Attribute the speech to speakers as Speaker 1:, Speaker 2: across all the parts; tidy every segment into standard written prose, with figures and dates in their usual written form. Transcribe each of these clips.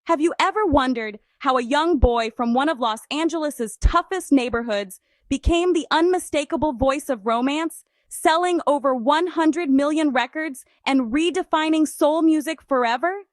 Speaker 1: Have you ever wondered how a young boy from one of Los Angeles's toughest neighborhoods became the unmistakable voice of romance, selling over 100 million records and redefining soul music forever?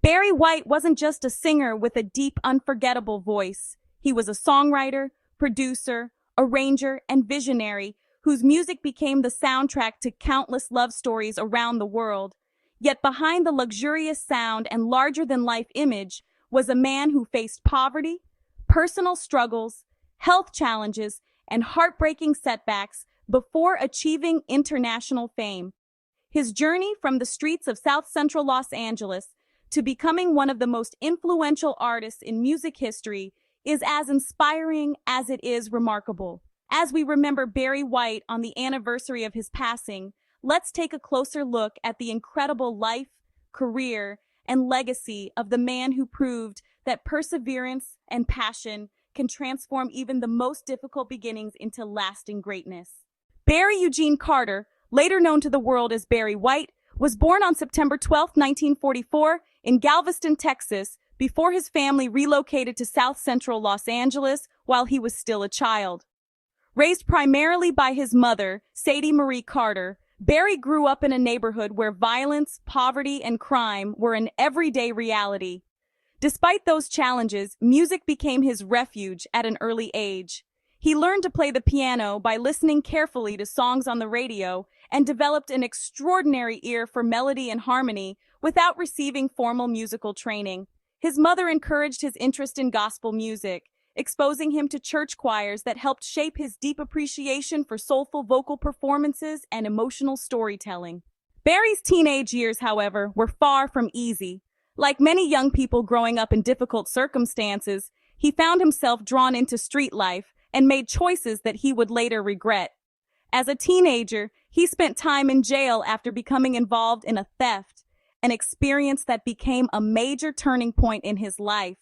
Speaker 1: Barry White wasn't just a singer with a deep, unforgettable voice. He was a songwriter, producer, arranger, and visionary whose music became the soundtrack to countless love stories around the world. Yet behind the luxurious sound and larger-than-life image was a man who faced poverty, personal struggles, health challenges, and heartbreaking setbacks before achieving international fame. His journey from the streets of South Central Los Angeles to becoming one of the most influential artists in music history is as inspiring as it is remarkable. As we remember Barry White on the anniversary of his passing, let's take a closer look at the incredible life, career, and legacy of the man who proved that perseverance and passion can transform even the most difficult beginnings into lasting greatness. Barry Eugene Carter, later known to the world as Barry White, was born on September 12, 1944, in Galveston, Texas, before his family relocated to South Central Los Angeles while he was still a child. Raised primarily by his mother, Sadie Marie Carter, Barry grew up in a neighborhood where violence, poverty, and crime were an everyday reality. Despite those challenges, music became his refuge at an early age. He learned to play the piano by listening carefully to songs on the radio and developed an extraordinary ear for melody and harmony without receiving formal musical training. His mother encouraged his interest in gospel music, exposing him to church choirs that helped shape his deep appreciation for soulful vocal performances and emotional storytelling. Barry's teenage years, however, were far from easy. Like many young people growing up in difficult circumstances, he found himself drawn into street life and made choices that he would later regret. As a teenager, he spent time in jail after becoming involved in a theft, an experience that became a major turning point in his life.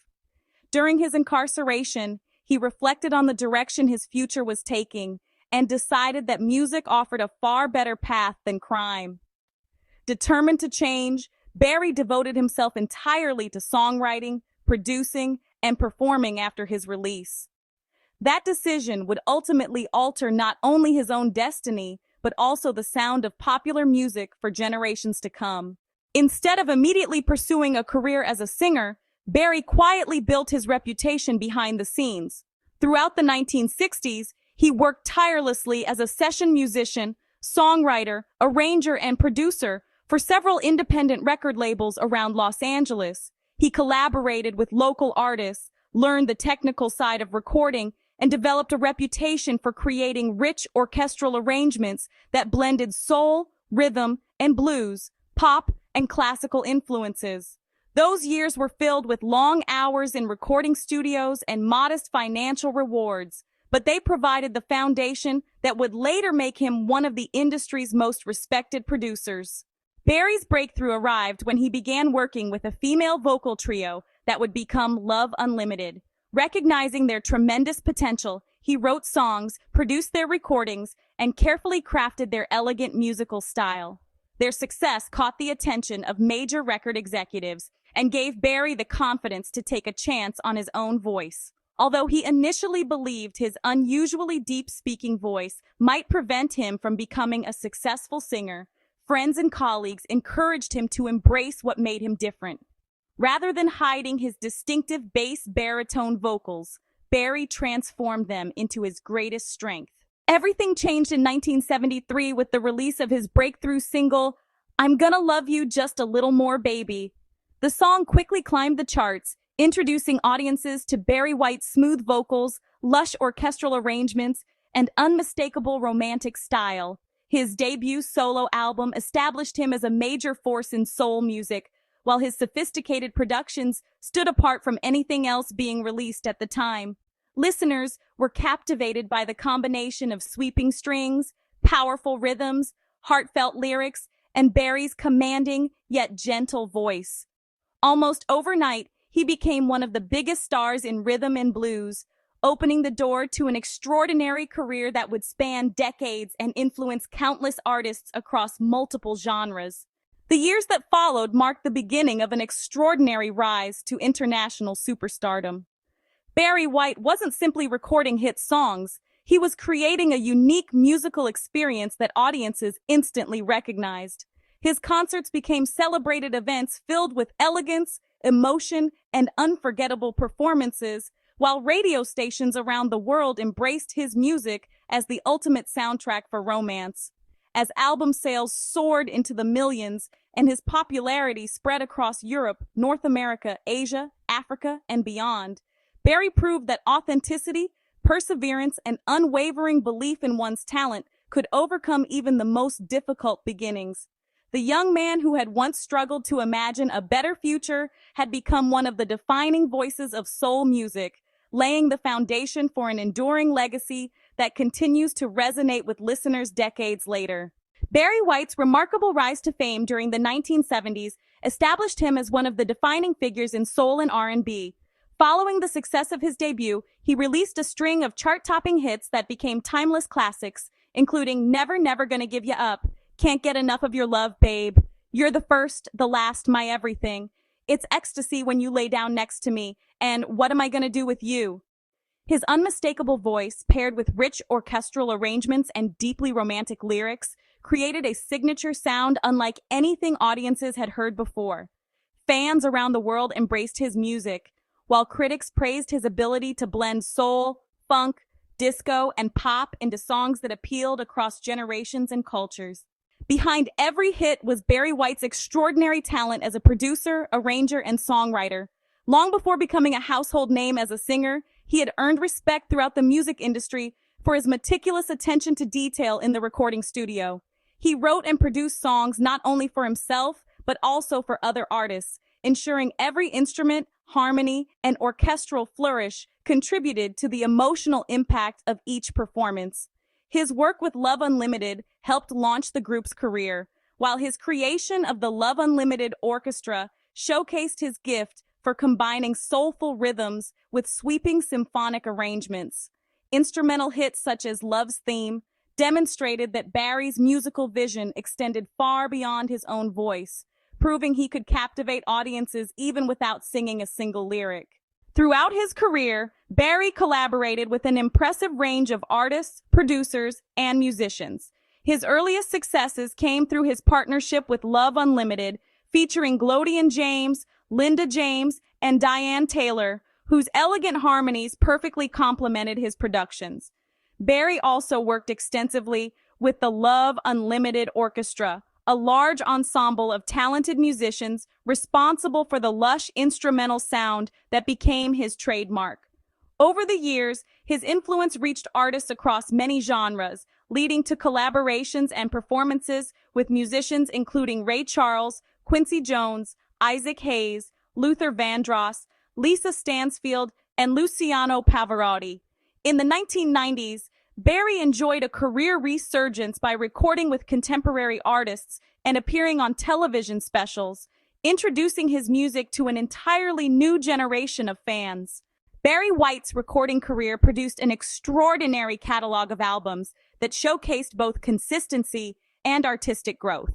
Speaker 1: During his incarceration, he reflected on the direction his future was taking and decided that music offered a far better path than crime. Determined to change, Barry devoted himself entirely to songwriting, producing, and performing after his release. That decision would ultimately alter not only his own destiny, but also the sound of popular music for generations to come. Instead of immediately pursuing a career as a singer, Barry quietly built his reputation behind the scenes. Throughout the 1960s, he worked tirelessly as a session musician, songwriter, arranger, and producer for several independent record labels around Los Angeles. He collaborated with local artists, learned the technical side of recording, and developed a reputation for creating rich orchestral arrangements that blended soul, rhythm, and blues, pop, and classical influences. Those years were filled with long hours in recording studios and modest financial rewards, but they provided the foundation that would later make him one of the industry's most respected producers. Barry's breakthrough arrived when he began working with a female vocal trio that would become Love Unlimited. Recognizing their tremendous potential, he wrote songs, produced their recordings, and carefully crafted their elegant musical style. Their success caught the attention of major record executives and gave Barry the confidence to take a chance on his own voice. Although he initially believed his unusually deep speaking voice might prevent him from becoming a successful singer, friends and colleagues encouraged him to embrace what made him different. Rather than hiding his distinctive bass baritone vocals, Barry transformed them into his greatest strength. Everything changed in 1973 with the release of his breakthrough single, I'm Gonna Love You Just a Little More Baby. The song quickly climbed the charts, introducing audiences to Barry White's smooth vocals, lush orchestral arrangements, and unmistakable romantic style. His debut solo album established him as a major force in soul music, while his sophisticated productions stood apart from anything else being released at the time. Listeners were captivated by the combination of sweeping strings, powerful rhythms, heartfelt lyrics, and Barry's commanding yet gentle voice. Almost overnight, he became one of the biggest stars in rhythm and blues, opening the door to an extraordinary career that would span decades and influence countless artists across multiple genres. The years that followed marked the beginning of an extraordinary rise to international superstardom. Barry White wasn't simply recording hit songs, he was creating a unique musical experience that audiences instantly recognized. His concerts became celebrated events filled with elegance, emotion, and unforgettable performances, while radio stations around the world embraced his music as the ultimate soundtrack for romance. As album sales soared into the millions and his popularity spread across Europe, North America, Asia, Africa, and beyond, Barry proved that authenticity, perseverance, and unwavering belief in one's talent could overcome even the most difficult beginnings. The young man who had once struggled to imagine a better future had become one of the defining voices of soul music, laying the foundation for an enduring legacy that continues to resonate with listeners decades later. Barry White's remarkable rise to fame during the 1970s established him as one of the defining figures in soul and R&B. Following the success of his debut, he released a string of chart-topping hits that became timeless classics, including Never Never Gonna Give Ya Up, Can't Get Enough of Your Love, Babe, You're the First, the Last, My Everything, It's Ecstasy When You Lay Down Next to Me, and What Am I Gonna Do With You? His unmistakable voice, paired with rich orchestral arrangements and deeply romantic lyrics, created a signature sound unlike anything audiences had heard before. Fans around the world embraced his music, while critics praised his ability to blend soul, funk, disco, and pop into songs that appealed across generations and cultures. Behind every hit was Barry White's extraordinary talent as a producer, arranger, and songwriter. Long before becoming a household name as a singer, he had earned respect throughout the music industry for his meticulous attention to detail in the recording studio. He wrote and produced songs not only for himself, but also for other artists, ensuring every instrument, harmony, and orchestral flourish contributed to the emotional impact of each performance. His work with Love Unlimited helped launch the group's career, while his creation of the Love Unlimited Orchestra showcased his gift for combining soulful rhythms with sweeping symphonic arrangements. Instrumental hits such as Love's Theme demonstrated that Barry's musical vision extended far beyond his own voice, proving he could captivate audiences even without singing a single lyric. Throughout his career, Barry collaborated with an impressive range of artists, producers, and musicians. His earliest successes came through his partnership with Love Unlimited, featuring Glodian James, Linda James, and Diane Taylor, whose elegant harmonies perfectly complemented his productions. Barry also worked extensively with the Love Unlimited Orchestra, a large ensemble of talented musicians responsible for the lush instrumental sound that became his trademark. Over the years, his influence reached artists across many genres, leading to collaborations and performances with musicians including Ray Charles, Quincy Jones, Isaac Hayes, Luther Vandross, Lisa Stansfield, and Luciano Pavarotti. In the 1990s, Barry enjoyed a career resurgence by recording with contemporary artists and appearing on television specials, introducing his music to an entirely new generation of fans. Barry White's recording career produced an extraordinary catalog of albums that showcased both consistency and artistic growth.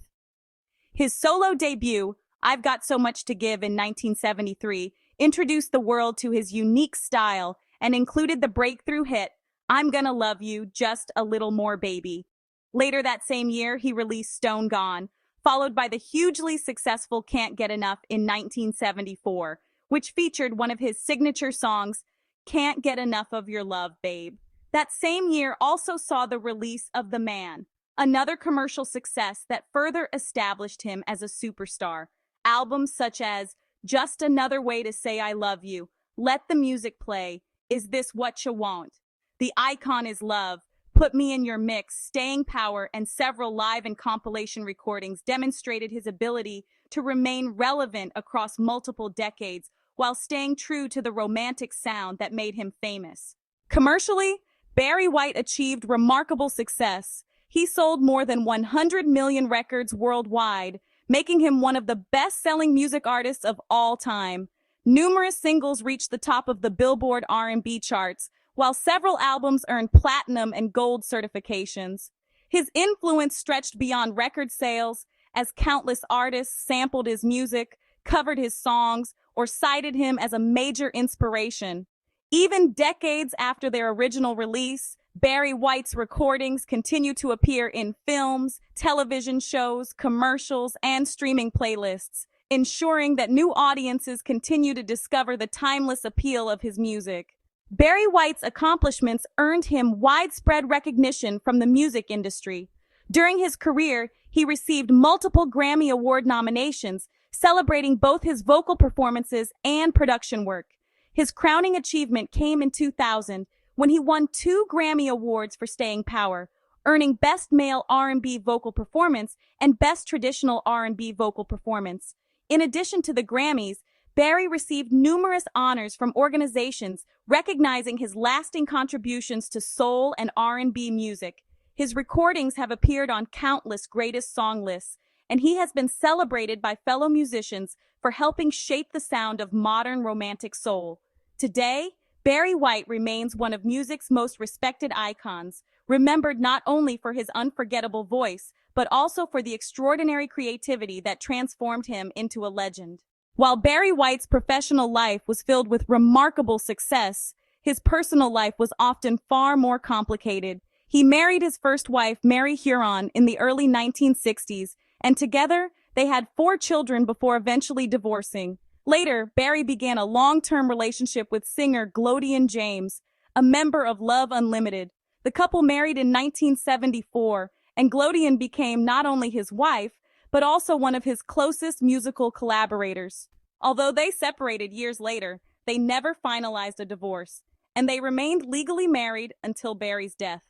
Speaker 1: His solo debut, I've Got So Much to Give in 1973, introduced the world to his unique style and included the breakthrough hit, I'm Gonna Love You Just a Little More Baby. Later that same year, he released Stone Gone, followed by the hugely successful Can't Get Enough in 1974, which featured one of his signature songs, Can't Get Enough of Your Love, Babe. That same year also saw the release of The Man, another commercial success that further established him as a superstar. Albums such as Just Another Way to Say I Love You, Let the Music Play, Is This What You Want? The Icon Is Love, Put Me in Your Mix, Staying Power, and several live and compilation recordings demonstrated his ability to remain relevant across multiple decades while staying true to the romantic sound that made him famous. Commercially, Barry White achieved remarkable success. He sold more than 100 million records worldwide, making him one of the best-selling music artists of all time. Numerous singles reached the top of the Billboard R&B charts, while several albums earned platinum and gold certifications. His influence stretched beyond record sales, as countless artists sampled his music, covered his songs, or cited him as a major inspiration. Even decades after their original release, Barry White's recordings continue to appear in films, television shows, commercials, and streaming playlists, ensuring that new audiences continue to discover the timeless appeal of his music. Barry White's accomplishments earned him widespread recognition from the music industry. During his career, he received multiple Grammy Award nominations, celebrating both his vocal performances and production work. His crowning achievement came in 2000 when he won 2 Grammy Awards for Staying Power, earning Best Male R&B Vocal Performance and Best Traditional R&B Vocal Performance. In addition to the Grammys, Barry received numerous honors from organizations recognizing his lasting contributions to soul and R&B music. His recordings have appeared on countless greatest song lists, and he has been celebrated by fellow musicians for helping shape the sound of modern romantic soul. Today, Barry White remains one of music's most respected icons, remembered not only for his unforgettable voice, but also for the extraordinary creativity that transformed him into a legend. While Barry White's professional life was filled with remarkable success, his personal life was often far more complicated. He married his first wife, Mary Huron, in the early 1960s, and together they had 4 children before eventually divorcing. Later, Barry began a long-term relationship with singer Glodian James, a member of Love Unlimited. The couple married in 1974, and Glodian became not only his wife, but also one of his closest musical collaborators. Although they separated years later, they never finalized a divorce, and they remained legally married until Barry's death.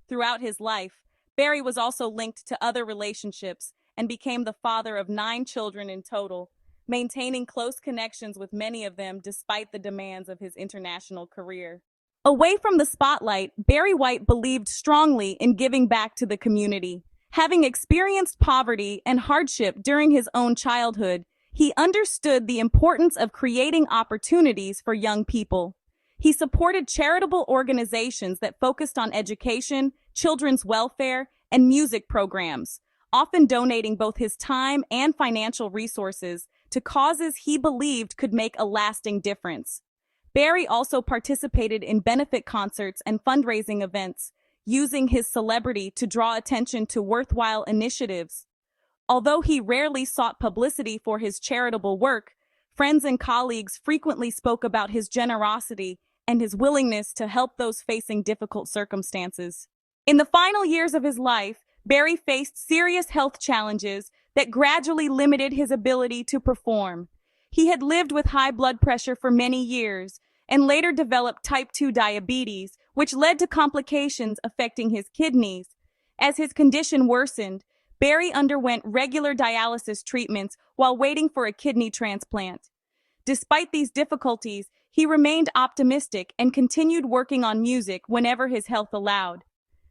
Speaker 1: Throughout his life, Barry was also linked to other relationships and became the father of 9 children in total, maintaining close connections with many of them despite the demands of his international career. Away from the spotlight, Barry White believed strongly in giving back to the community. Having experienced poverty and hardship during his own childhood, he understood the importance of creating opportunities for young people. He supported charitable organizations that focused on education, children's welfare, and music programs, often donating both his time and financial resources to causes he believed could make a lasting difference. Barry also participated in benefit concerts and fundraising events, using his celebrity to draw attention to worthwhile initiatives. Although he rarely sought publicity for his charitable work, friends and colleagues frequently spoke about his generosity and his willingness to help those facing difficult circumstances. In the final years of his life, Barry faced serious health challenges that gradually limited his ability to perform. He had lived with high blood pressure for many years and later developed type 2 diabetes, which led to complications affecting his kidneys. As his condition worsened, Barry underwent regular dialysis treatments while waiting for a kidney transplant. Despite these difficulties, he remained optimistic and continued working on music whenever his health allowed.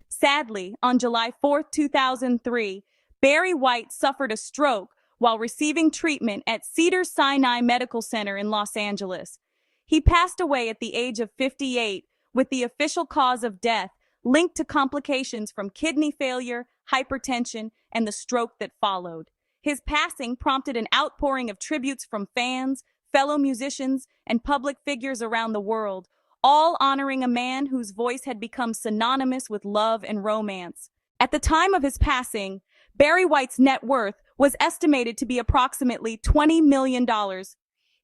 Speaker 1: Sadly, on July 4, 2003, Barry White suffered a stroke while receiving treatment at Cedars-Sinai Medical Center in Los Angeles. He passed away at the age of 58, with the official cause of death linked to complications from kidney failure, hypertension, and the stroke that followed. His passing prompted an outpouring of tributes from fans, fellow musicians, and public figures around the world, all honoring a man whose voice had become synonymous with love and romance. At the time of his passing, Barry White's net worth was estimated to be approximately $20 million.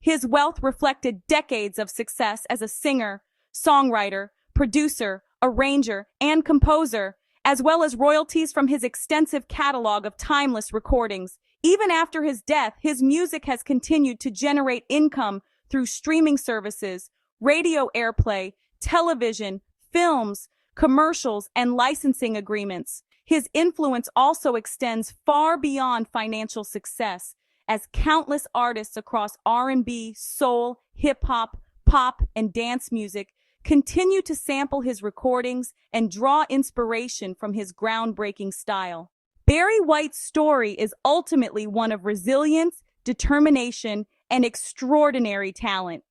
Speaker 1: His wealth reflected decades of success as a singer, songwriter, producer, arranger, and composer, as well as royalties from his extensive catalog of timeless recordings. Even after his death, his music has continued to generate income through streaming services, radio airplay, television, films, commercials, and licensing agreements. His influence also extends far beyond financial success, as countless artists across R&B, soul, hip-hop, pop, and dance music continue to sample his recordings and draw inspiration from his groundbreaking style. Barry White's story is ultimately one of resilience, determination, and extraordinary talent.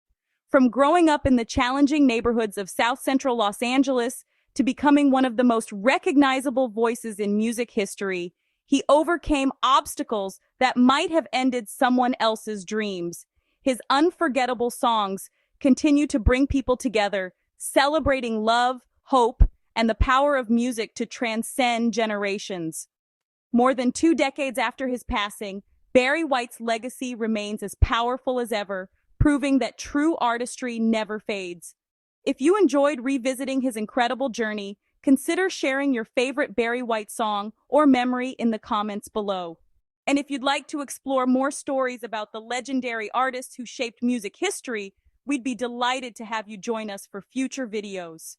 Speaker 1: From growing up in the challenging neighborhoods of South Central Los Angeles to becoming one of the most recognizable voices in music history, He overcame obstacles that might have ended someone else's dreams. His unforgettable songs continue to bring people together, celebrating love, hope, and the power of music to transcend generations. More than 2 decades after his passing, Barry White's legacy remains as powerful as ever, proving that true artistry never fades. If you enjoyed revisiting his incredible journey, consider sharing your favorite Barry White song or memory in the comments below. And if you'd like to explore more stories about the legendary artists who shaped music history, we'd be delighted to have you join us for future videos.